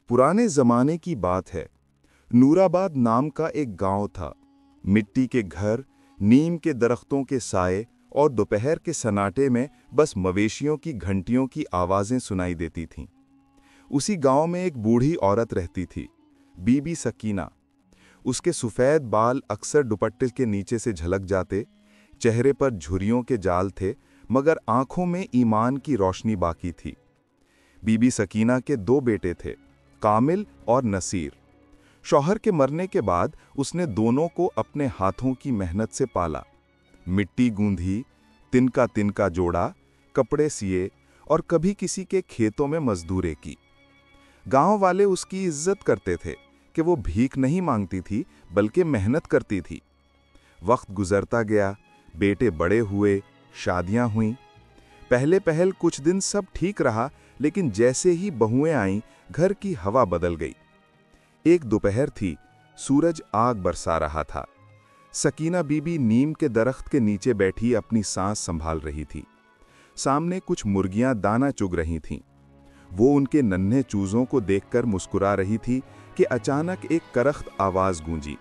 पुराने जमाने की बात है। नूराबाद नाम का एक गांव था। मिट्टी के घर, नीम के दरख्तों के साए और दोपहर के सन्नाटे में बस मवेशियों की घंटियों की आवाजें सुनाई देती थीं। उसी गांव में एक बूढ़ी औरत रहती थी, बीबी सकीना। उसके सफ़ेद बाल अक्सर दुपट्टे के नीचे से झलक जाते, चेहरे पर झुर्रियों के जाल थे, मगर आंखों में ईमान की रोशनी बाकी थी। बीबी सकीना के 2 बेटे थे, कामिल और नसीर। शौहर के मरने के बाद उसने दोनों को अपने हाथों की मेहनत से पाला। मिट्टी गूंधी, तिनका तिनका जोड़ा, कपड़े सिए और कभी किसी के खेतों में मजदूरी की। गांव वाले उसकी इज्जत करते थे कि वो भीख नहीं मांगती थी बल्कि मेहनत करती थी। वक्त गुजरता गया, बेटे बड़े हुए, शादियां हुईं। पहले पहल कुछ दिन सब ठीक रहा, लेकिन जैसे ही बहुएं आईं, घर की हवा बदल गई। एक दोपहर थी, सूरज आग बरसा रहा था। सकीना बीबी नीम के दरख्त के नीचे बैठी अपनी सांस संभाल रही थी। सामने कुछ मुर्गियां दाना चुग रही थीं। वो उनके नन्हे चूजों को देखकर मुस्कुरा रही थी कि अचानक एक करख्त आवाज गूंजी।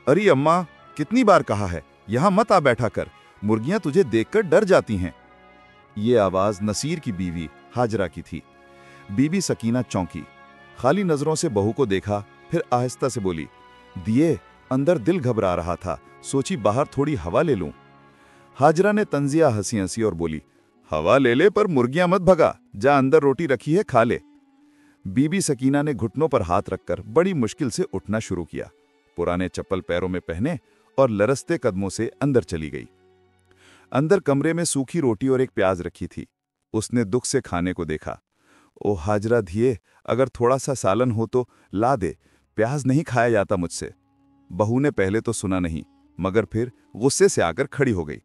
अरे अम्मा, कितनी बार कहा है, यहां मत आ बैठा कर, मुर्गियां तुझे देखकर डर जाती हैं। ये आवाज नसीर की बीवी हाजरा की थी। बीबी सकीना चौंकी, खाली नजरों से बहू को देखा, फिर आहिस्ता से बोली, दिए, अंदर दिल घबरा रहा था, सोची बाहर थोड़ी हवा ले लूं। हाजरा ने तंजिया हंसी हंसी और बोली, हवा ले ले पर मुर्गियां मत भगा, जा अंदर रोटी रखी है, खा ले। बीबी सकीना ने घुटनों पर हाथ रखकर बड़ी मुश्किल से उठना शुरू किया। पुराने चप्पल पैरों में पहने और लरसते कदमों से अंदर चली गई। अंदर कमरे में सूखी रोटी और एक प्याज रखी थी। उसने दुख से खाने को देखा। ओ हाजरा धिये, अगर थोड़ा सा सालन हो तो ला दे, प्याज नहीं खाया जाता मुझसे। बहू ने पहले तो सुना नहीं, मगर फिर गुस्से से आकर खड़ी हो गई।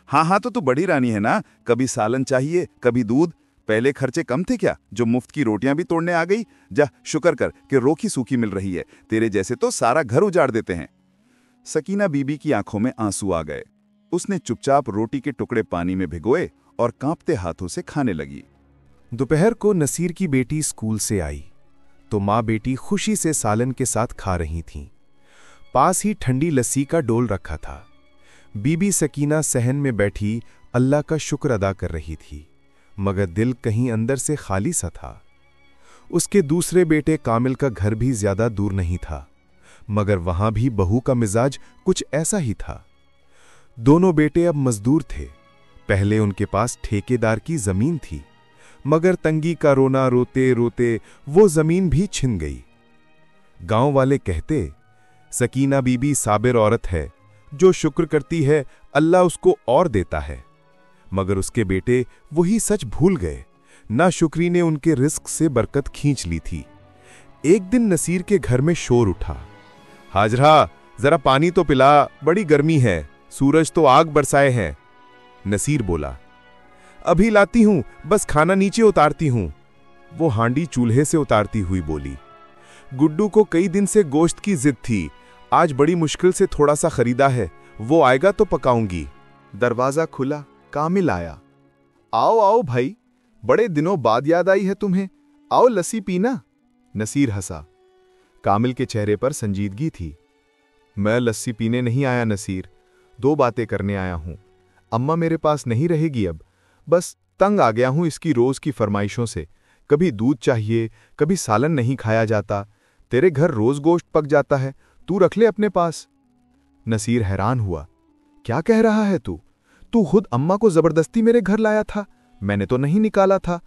हाँ, तो तू बड़ी रानी है ना, कभी सालन चाहिए, कभी दूध। पहले खर्चे कम थे क्या, जो मुफ्त की रोटियां भी तोड़ने आ गई? जा शुक्र कर कि रोकी सूखी मिल रही है, तेरे जैसे तो सारा घर उजाड़ देते हैं। सकीना बीबी की आंखों में आंसू आ गए। उसने चुपचाप रोटी के टुकड़े पानी में भिगोए और कांपते हाथों से खाने लगी। दोपहर को नसीर की बेटी स्कूल से आई तो माँ बेटी खुशी से सालन के साथ खा रही थीं। पास ही ठंडी लस्सी का डोल रखा था। बीबी सकीना सहन में बैठी अल्लाह का शुक्र अदा कर रही थी, मगर दिल कहीं अंदर से खाली सा था। उसके दूसरे बेटे कामिल का घर भी ज्यादा दूर नहीं था, मगर वहां भी बहू का मिजाज कुछ ऐसा ही था। दोनों बेटे अब मजदूर थे। पहले उनके पास ठेकेदार की जमीन थी, मगर तंगी का रोना रोते रोते वो जमीन भी छिन गई। गांव वाले कहते, सकीना बीबी साबिर औरत है, जो शुक्र करती है अल्लाह उसको और देता है। मगर उसके बेटे वही सच भूल गए। नाशुक्री ने उनके रिस्क से बरकत खींच ली थी। एक दिन नसीर के घर में शोर उठा, हाजरा जरा पानी तो पिला, बड़ी गर्मी है, सूरज तो आग बरसाए हैं। नसीर बोला, अभी लाती हूं, बस खाना नीचे उतारती हूं। वो हांडी चूल्हे से उतारती हुई बोली। गुड्डू को कई दिन से गोश्त की जिद थी, आज बड़ी मुश्किल से थोड़ा सा खरीदा है, वो आएगा तो पकाऊंगी। दरवाजा खुला, कामिल आया। आओ आओ भाई, बड़े दिनों बाद याद आई है तुम्हें, आओ लस्सी पीना। नसीर हंसा। कामिल के चेहरे पर संजीदगी थी। मैं लस्सी पीने नहीं आया नसीर, 2 बातें करने आया हूं। अम्मा मेरे पास नहीं रहेगी अब, बस तंग आ गया हूं इसकी रोज की फरमाइशों से। कभी दूध चाहिए, कभी सालन नहीं खाया जाता। तेरे घर रोज गोश्त पक जाता है, तू रख ले अपने पास। नसीर हैरान हुआ। क्या कह रहा है तू? तू खुद अम्मा को जबरदस्ती मेरे घर लाया था, मैंने तो नहीं निकाला था।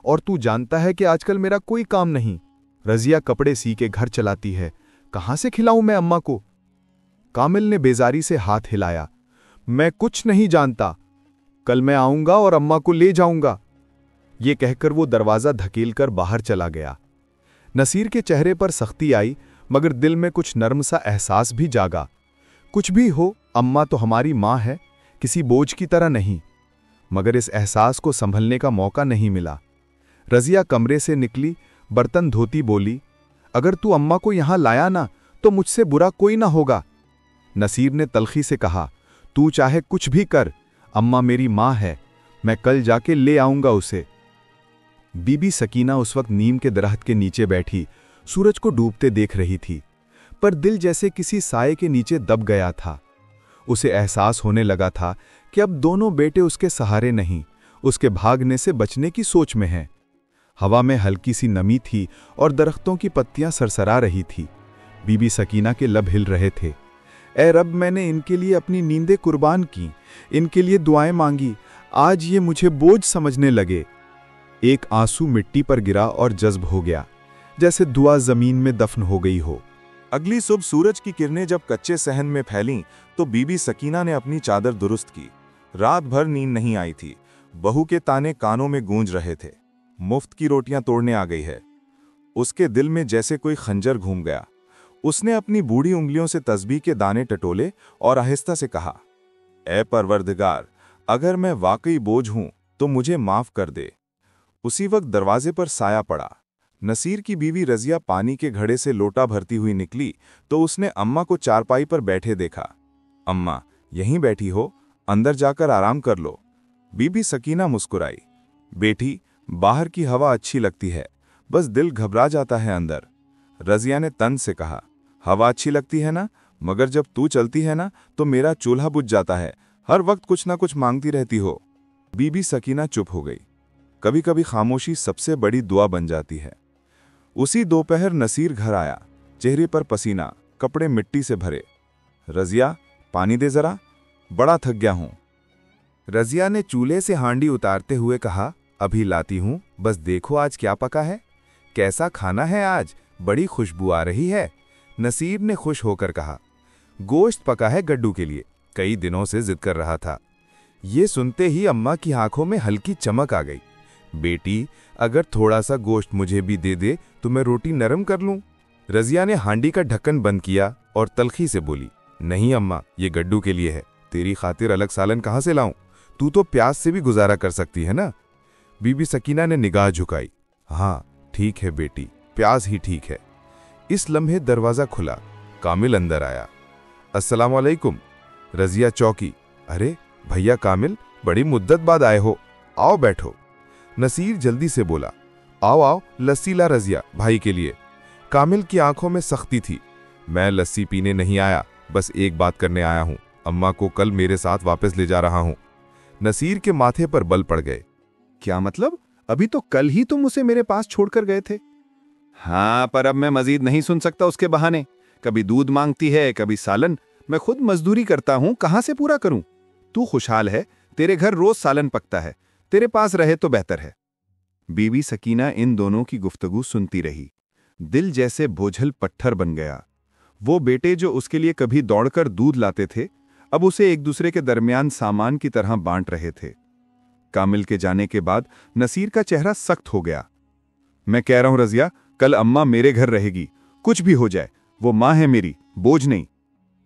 और तू जानता है कि आजकल मेरा कोई काम नहीं। रजिया कपड़े सी के घर चलाती है, कहां से खिलाऊं मैं अम्मा को? कामिल ने बेजारी से हाथ हिलाया। मैं कुछ नहीं जानता, कल मैं आऊंगा और अम्मा को ले जाऊंगा। ये कहकर वो दरवाजा धकेलकर बाहर चला गया। नसीर के चेहरे पर सख्ती आई, मगर दिल में कुछ नर्म सा एहसास भी जागा। कुछ भी हो, अम्मा तो हमारी मां है, किसी बोझ की तरह नहीं। मगर इस एहसास को संभलने का मौका नहीं मिला। रजिया कमरे से निकली, बर्तन धोती बोली, अगर तू अम्मा को यहां लाया ना तो मुझसे बुरा कोई ना होगा। नसीर ने तलखी से कहा, तू चाहे कुछ भी कर, अम्मा मेरी मां है, मैं कल जाके ले आऊंगा उसे। बीबी सकीना उस वक्त नीम के दरख्त के नीचे बैठी सूरज को डूबते देख रही थी, पर दिल जैसे किसी साए के नीचे दब गया था। उसे एहसास होने लगा था कि अब दोनों बेटे उसके सहारे नहीं, उसके भागने से बचने की सोच में हैं। हवा में हल्की सी नमी थी और दरख्तों की पत्तियां सरसरा रही थी। बीबी सकीना के लब हिल रहे थे। ए रब, मैंने इनके लिए अपनी नींदें कुर्बान की, इनके लिए दुआएं मांगी, आज ये मुझे बोझ समझने लगे। एक आंसू मिट्टी पर गिरा और जज्ब हो गया, जैसे दुआ जमीन में दफन हो गई हो। अगली सुबह सूरज की किरणें जब कच्चे सहन में फैलीं तो बीबी सकीना ने अपनी चादर दुरुस्त की। रात भर नींद नहीं आई थी। बहू के ताने कानों में गूंज रहे थे। मुफ्त की रोटियां तोड़ने आ गई है। उसके दिल में जैसे कोई खंजर घूम गया। उसने अपनी बूढ़ी उंगलियों से तस्बीह के दाने टटोले और आहिस्ता से कहा, ए परवरदिगार, अगर मैं वाकई बोझ हूं तो मुझे माफ कर दे। उसी वक्त दरवाजे पर साया पड़ा। नसीर की बीवी रजिया पानी के घड़े से लोटा भरती हुई निकली तो उसने अम्मा को चारपाई पर बैठे देखा। अम्मा, यहीं बैठी हो, अंदर जाकर आराम कर लो। बीबी सकीना मुस्कुराई। बेटी, बाहर की हवा अच्छी लगती है, बस दिल घबरा जाता है अंदर। रजिया ने तन से कहा, हवा अच्छी लगती है ना, मगर जब तू चलती है ना तो मेरा चूल्हा बुझ जाता है। हर वक्त कुछ ना कुछ मांगती रहती हो। बीबी सकीना चुप हो गई। कभी कभी खामोशी सबसे बड़ी दुआ बन जाती है। उसी दोपहर नसीर घर आया, चेहरे पर पसीना, कपड़े मिट्टी से भरे। रजिया, पानी दे जरा, बड़ा थक गया हूं। रजिया ने चूल्हे से हांडी उतारते हुए कहा, अभी लाती हूं, बस देखो आज क्या पका है। कैसा खाना है आज, बड़ी खुशबू आ रही है। नसीर ने खुश होकर कहा, गोश्त पका है गड्डू के लिए, कई दिनों से जिद कर रहा था। ये सुनते ही अम्मा की आंखों में हल्की चमक आ गई। बेटी, अगर थोड़ा सा गोश्त मुझे भी दे दे तो मैं रोटी नरम कर लूं। रजिया ने हांडी का ढक्कन बंद किया और तलखी से बोली, नहीं अम्मा, ये गड्डू के लिए है, तेरी खातिर अलग सालन कहां से लाऊं? तू तो प्यास से भी गुजारा कर सकती है ना। बीबी सकीना ने निगाह झुकाई। हाँ ठीक है बेटी, प्यास ही ठीक है। इस लम्हे दरवाजा खुला, कामिल अंदर आया। अस्सलाम वालेकुम। रजिया चौकी। अरे भैया कामिल, बड़ी मुद्दत बाद आए हो, आओ बैठो। नसीर जल्दी से बोला, आओ आओ, लस्सी ला रजिया, भाई के लिए। कामिल की आंखों में सख्ती थी। मैं लस्सी पीने नहीं आया, बस एक बात करने आया हूं। अम्मा को कल मेरे साथ वापस ले जा रहा हूं। नसीर के माथे पर बल पड़ गए। क्या मतलब? अभी तो कल ही तुम उसे मेरे पास छोड़कर गए थे। हाँ, पर अब मैं मजीद नहीं सुन सकता उसके बहाने। कभी दूध मांगती है, कभी सालन। मैं खुद मजदूरी करता हूं, कहां से पूरा करूं? तू खुशहाल है, तेरे घर रोज सालन पकता है, तेरे पास रहे तो बेहतर है। बीबी सकीना इन दोनों की गुफ्तगू सुनती रही। दिल जैसे बोझल पत्थर बन गया। वो बेटे जो उसके लिए कभी दौड़कर दूध लाते थे, अब उसे एक दूसरे के दरमियान सामान की तरह बांट रहे थे। कामिल के जाने के बाद नसीर का चेहरा सख्त हो गया। मैं कह रहा हूं रजिया, कल अम्मा मेरे घर रहेगी, कुछ भी हो जाए, वो मां है मेरी, बोझ नहीं।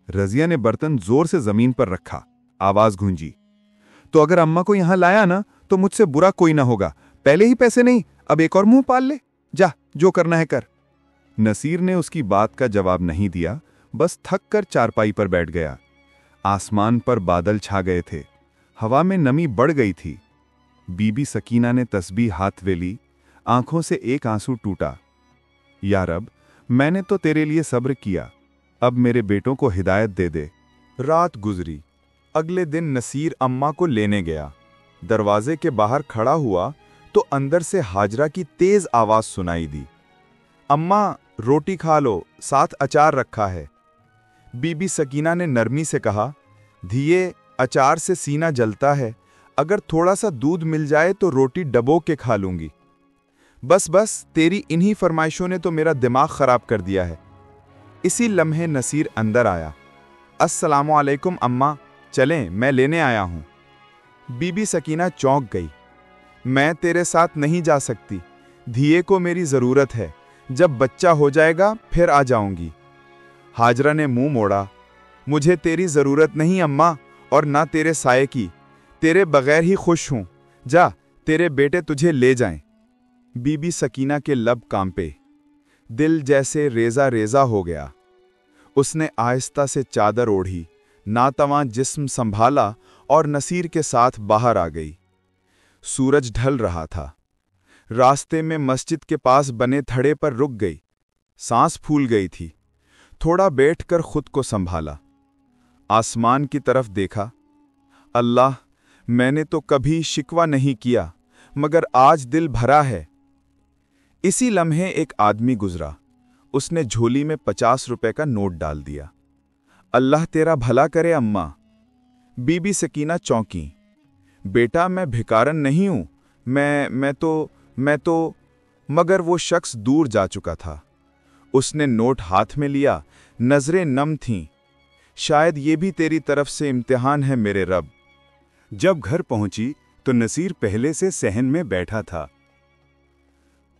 रजिया ने बर्तन जोर से जमीन पर रखा, आवाज गूंजी। तो अगर अम्मा को यहां लाया ना तो मुझसे बुरा कोई ना होगा। पहले ही पैसे नहीं, अब एक और मुंह पाल ले। जा, जो करना है कर। नसीर ने उसकी बात का जवाब नहीं दिया, बस थक कर चारपाई पर बैठ गया। आसमान पर बादल छा गए थे, हवा में नमी बढ़ गई थी। बीबी सकीना ने तस्बीह हाथ में ली, आंखों से एक आंसू टूटा। या रब, मैंने तो तेरे लिए सब्र किया, अब मेरे बेटों को हिदायत दे दे। रात गुजरी। अगले दिन नसीर अम्मा को लेने गया। दरवाजे के बाहर खड़ा हुआ तो अंदर से हाजरा की तेज आवाज सुनाई दी, अम्मा रोटी खा लो, साथ अचार रखा है। बीबी सकीना ने नरमी से कहा, धिये, अचार से सीना जलता है, अगर थोड़ा सा दूध मिल जाए तो रोटी डबो के खा लूंगी। बस बस, तेरी इन्हीं फरमाइशों ने तो मेरा दिमाग खराब कर दिया है। इसी लम्हे नसीर अंदर आया। अस्सलामु अलैकुम अम्मा, चलें, मैं लेने आया हूं। बीबी सकीना चौंक गई। मैं तेरे साथ नहीं जा सकती, धिये को मेरी जरूरत है, जब बच्चा हो जाएगा फिर आ जाऊंगी। हाजरा ने मुंह मोड़ा, मुझे तेरी जरूरत नहीं अम्मा, और ना तेरे साये की, तेरे बगैर ही खुश हूं। जा, तेरे बेटे तुझे ले जाएं। बीबी सकीना के लब कांपे, दिल जैसे रेजा रेजा हो गया। उसने आहिस्ता से चादर ओढ़ी, नातवां जिस्म संभाला और नसीर के साथ बाहर आ गई। सूरज ढल रहा था। रास्ते में मस्जिद के पास बने थड़े पर रुक गई। सांस फूल गई थी। थोड़ा बैठकर खुद को संभाला। आसमान की तरफ देखा। अल्लाह, मैंने तो कभी शिकवा नहीं किया, मगर आज दिल भरा है। इसी लम्हे एक आदमी गुजरा। उसने झोली में 50 रुपए का नोट डाल दिया। अल्लाह तेरा भला करे अम्मा। बीबी सकीना चौंकी। बेटा, मैं भिकारन नहीं हूं, मैं तो मगर वो शख्स दूर जा चुका था। उसने नोट हाथ में लिया। नजरें नम थीं। शायद ये भी तेरी तरफ से इम्तिहान है मेरे रब। जब घर पहुंची तो नसीर पहले से सहन में बैठा था।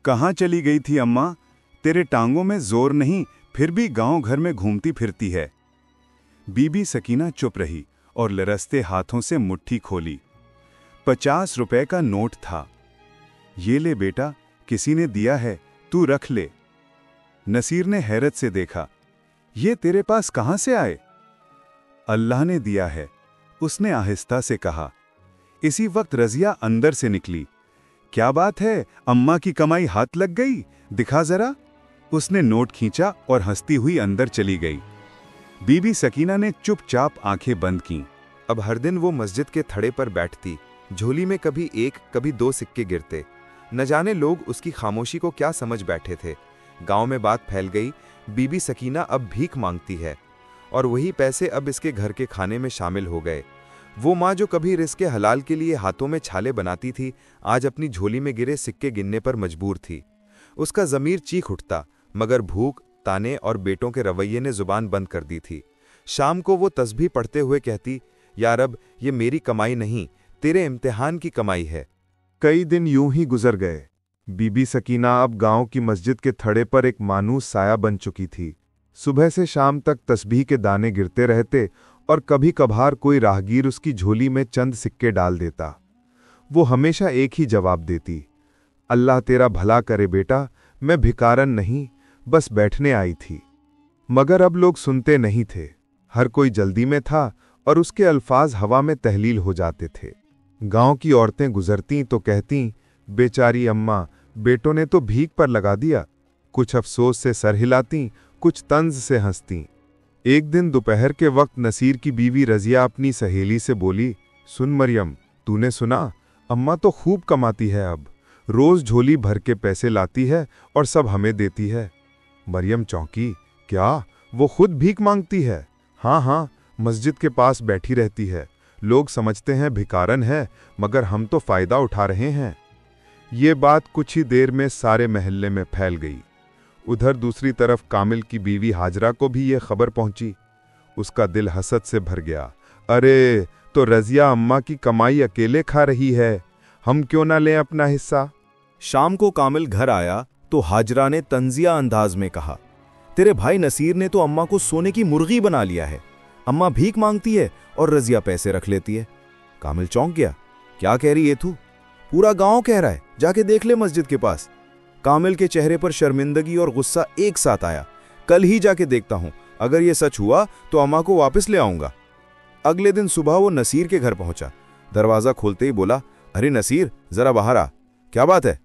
कहाँ चली गई थी अम्मा? तेरे टांगों में जोर नहीं, फिर भी गांव घर में घूमती फिरती है। बीबी सकीना चुप रही और लरसते हाथों से मुट्ठी खोली। 50 रुपए का नोट था। ये ले बेटा, किसी ने दिया है, तू रख ले। नसीर ने हैरत से देखा। ये तेरे पास कहां से आए? अल्लाह ने दिया है, उसने आहिस्ता से कहा। इसी वक्त रजिया अंदर से निकली। क्या बात है, अम्मा की कमाई हाथ लग गई, दिखा जरा। उसने नोट खींचा और हंसती हुई अंदर चली गई। बीबी सकीना ने चुपचाप आंखें बंद कीं। अब हर दिन वो मस्जिद के थड़े पर बैठती। झोली में कभी 1 कभी 2 सिक्के गिरते। न जाने लोग उसकी खामोशी को क्या समझ बैठे थे। गांव में बात फैल गई, बीबी सकीना अब भीख मांगती है, और वही पैसे अब इसके घर के खाने में शामिल हो गए। वो माँ जो कभी रिज़्क़े हलाल के लिए हाथों में छाले बनाती थी, आज अपनी झोली में गिरे सिक्के गिनने पर मजबूर थी। उसका ज़मीर चीख उठता, मगर भूख, ताने और बेटों के रवैये ने जुबान बंद कर दी थी। शाम को वो तस्बीह पढ़ते हुए कहती, या रब, ये मेरी कमाई नहीं, तेरे इम्तिहान की कमाई है। कई दिन यूं ही गुजर गए। बीबी सकीना अब गांव की मस्जिद के थड़े पर एक मानूस साया बन चुकी थी। सुबह से शाम तक तस्बीह के दाने गिरते रहते और कभी कभार कोई राहगीर उसकी झोली में चंद सिक्के डाल देता। वो हमेशा एक ही जवाब देती, अल्लाह तेरा भला करे बेटा, मैं भिकारन नहीं, बस बैठने आई थी। मगर अब लोग सुनते नहीं थे। हर कोई जल्दी में था और उसके अल्फाज हवा में तहलील हो जाते थे। गांव की औरतें गुजरतीं तो कहतीं, बेचारी अम्मा, बेटों ने तो भीख पर लगा दिया। कुछ अफसोस से सर हिलातीं, कुछ तंज से हंसतीं। एक दिन दोपहर के वक्त नसीर की बीवी रजिया अपनी सहेली से बोली, सुन मरियम, तूने सुना? अम्मा तो खूब कमाती है अब, रोज झोली भर के पैसे लाती है और सब हमें देती है। मरियम चौंकी, क्या वो खुद भीख मांगती है? हाँ, मस्जिद के पास बैठी रहती है। लोग समझते हैं भिकारन है, मगर हम तो फायदा उठा रहे हैं। ये बात कुछ ही देर में सारे महल्ले में फैल गई। उधर दूसरी तरफ कामिल की बीवी हाजरा को भी ये खबर पहुंची। उसका दिल हसद से भर गया। अरे, तो रजिया अम्मा की कमाई अकेले खा रही है, हम क्यों ना लें अपना हिस्सा? शाम को कामिल घर आया तो हाजरा ने तंजिया अंदाज में कहा, तेरे भाई नसीर ने तो अम्मा को सोने की मुर्गी बना लिया है। अम्मा भीख मांगती है और रजिया पैसे रख लेती है। कामिल चौंक गया। क्या कह रही है तू? पूरा गांव कह रहा है, जाके देख ले मस्जिद के पास। कामिल के चेहरे पर शर्मिंदगी और गुस्सा एक साथ आया। कल ही जाके देखता हूं, अगर ये सच हुआ तो अम्मा को वापस ले आऊंगा। अगले दिन सुबह वो नसीर के घर पहुंचा। दरवाजा खोलते ही बोला, अरे नसीर, जरा बाहर आ। क्या बात है?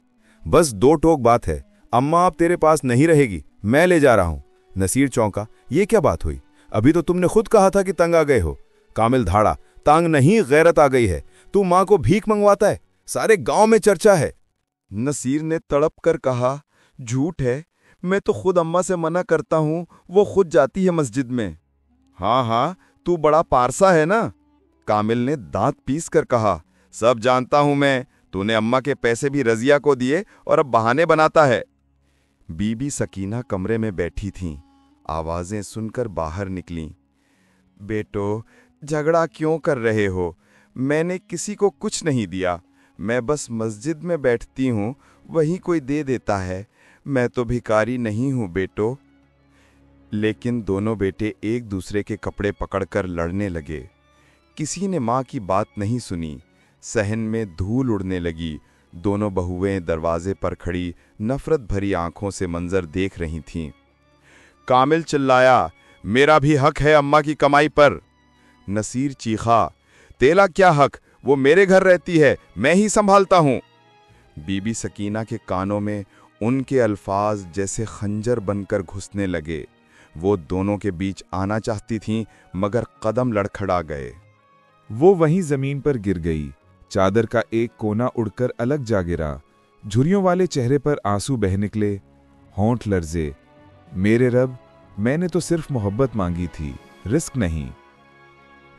बस 2 टोक बात है। अम्मा अब तेरे पास नहीं रहेगी, मैं ले जा रहा हूं। नसीर चौंका, ये क्या बात हुई? अभी तो तुमने खुद कहा था कि तंग आ गए हो। कामिल धाड़ा, तंग नहीं, गैरत आ गई है। तू मां को भीख मंगवाता है, सारे गांव में चर्चा है। नसीर ने तड़प कर कहा, झूठ है, मैं तो खुद अम्मा से मना करता हूं, वो खुद जाती है मस्जिद में। हाँ, तू बड़ा पारसा है ना? कामिल ने दांत पीस कर कहा, सब जानता हूं मैं, तूने अम्मा के पैसे भी रजिया को दिए और अब बहाने बनाता है। बीबी सकीना कमरे में बैठी थीं, आवाजें सुनकर बाहर निकलीं। बेटो, झगड़ा क्यों कर रहे हो? मैंने किसी को कुछ नहीं दिया, मैं बस मस्जिद में बैठती हूँ, वहीं कोई दे देता है। मैं तो भिखारी नहीं हूँ बेटो। लेकिन दोनों बेटे एक दूसरे के कपड़े पकड़कर लड़ने लगे। किसी ने माँ की बात नहीं सुनी। सहन में धूल उड़ने लगी। दोनों बहुएं दरवाजे पर खड़ी नफरत भरी आंखों से मंजर देख रही थीं। कामिल चिल्लाया, मेरा भी हक है अम्मा की कमाई पर। नसीर चीखा, तेरा क्या हक? वो मेरे घर रहती है, मैं ही संभालता हूं। बीबी सकीना के कानों में उनके अल्फाज जैसे खंजर बनकर घुसने लगे। वो दोनों के बीच आना चाहती थीं, मगर कदम लड़खड़ा गए। वो वहीं जमीन पर गिर गई। चादर का एक कोना उड़कर अलग जा गिरा। झुर्रियों वाले चेहरे पर आंसू बह निकले, होंठ लर्जे। मेरे रब, मैंने तो सिर्फ मोहब्बत मांगी थी, रिस्क नहीं।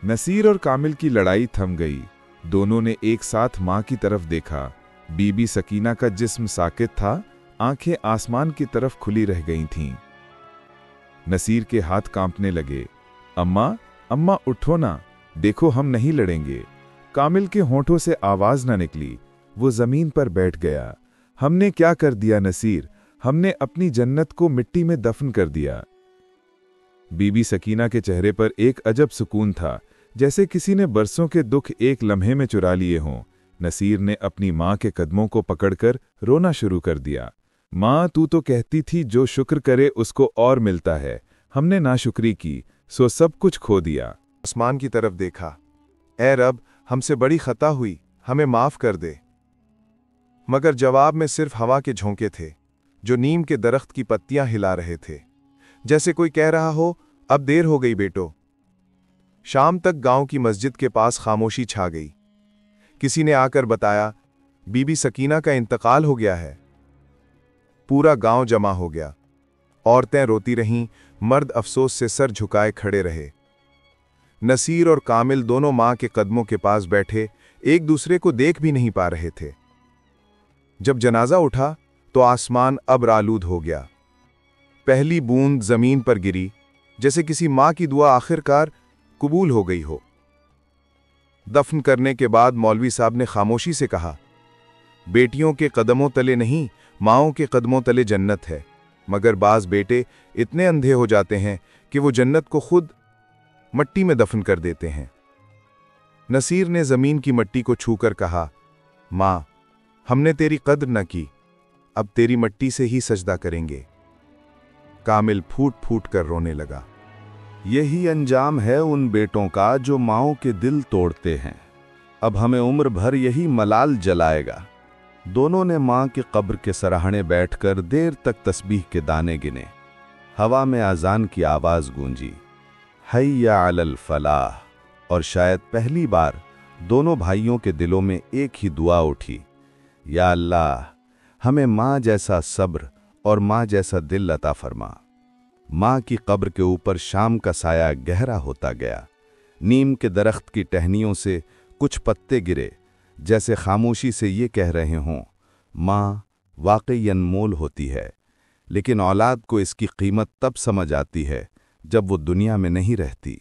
नसीर और कामिल की लड़ाई थम गई। दोनों ने एक साथ मां की तरफ देखा। बीबी सकीना का जिस्म साकित था, आंखें आसमान की तरफ खुली रह गई थीं। नसीर के हाथ कांपने लगे। अम्मा, अम्मा उठो ना, देखो हम नहीं लड़ेंगे। कामिल के होंठों से आवाज न निकली। वो जमीन पर बैठ गया। हमने क्या कर दिया नसीर? हमने अपनी जन्नत को मिट्टी में दफन कर दिया। बीबी सकीना के चेहरे पर एक अजब सुकून था, जैसे किसी ने बरसों के दुख एक लम्हे में चुरा लिए हों। नसीर ने अपनी माँ के कदमों को पकड़कर रोना शुरू कर दिया। माँ, तू तो कहती थी जो शुक्र करे उसको और मिलता है। हमने नाशुक्री की, सो सब कुछ खो दिया। आसमान की तरफ देखा। ए रब, हमसे बड़ी खता हुई, हमें माफ कर दे। मगर जवाब में सिर्फ हवा के झोंके थे, जो नीम के दरख्त की पत्तियां हिला रहे थे, जैसे कोई कह रहा हो, अब देर हो गई बेटो। शाम तक गांव की मस्जिद के पास खामोशी छा गई। किसी ने आकर बताया, बीबी सकीना का इंतकाल हो गया है। पूरा गांव जमा हो गया। औरतें रोती रहीं, मर्द अफसोस से सर झुकाए खड़े रहे। नसीर और कामिल दोनों मां के कदमों के पास बैठे एक दूसरे को देख भी नहीं पा रहे थे। जब जनाजा उठा तो आसमान अब्र आलूद हो गया। पहली बूंद जमीन पर गिरी, जैसे किसी मां की दुआ आखिरकार कबूल हो गई हो। दफन करने के बाद मौलवी साहब ने खामोशी से कहा, बेटियों के कदमों तले नहीं, माओं के कदमों तले जन्नत है। मगर बाज बेटे इतने अंधे हो जाते हैं कि वो जन्नत को खुद मट्टी में दफन कर देते हैं। नसीर ने जमीन की मट्टी को छूकर कहा, मां, हमने तेरी कद्र न की, अब तेरी मट्टी से ही सजदा करेंगे। कामिल फूट फूट कर रोने लगा। यही अंजाम है उन बेटों का जो माओं के दिल तोड़ते हैं। अब हमें उम्र भर यही मलाल जलाएगा। दोनों ने मां की कब्र के सराहने बैठकर देर तक तस्बीह के दाने गिने। हवा में अजान की आवाज गूंजी, हैया अलल फलाह। और शायद पहली बार दोनों भाइयों के दिलों में एक ही दुआ उठी, या अल्लाह, हमें मां जैसा सब्र और मां जैसा दिल अता फरमा। मां की कब्र के ऊपर शाम का साया गहरा होता गया। नीम के दरख्त की टहनियों से कुछ पत्ते गिरे, जैसे खामोशी से ये कह रहे हों, मां वाकई अनमोल होती है, लेकिन औलाद को इसकी कीमत तब समझ आती है जब वो दुनिया में नहीं रहती।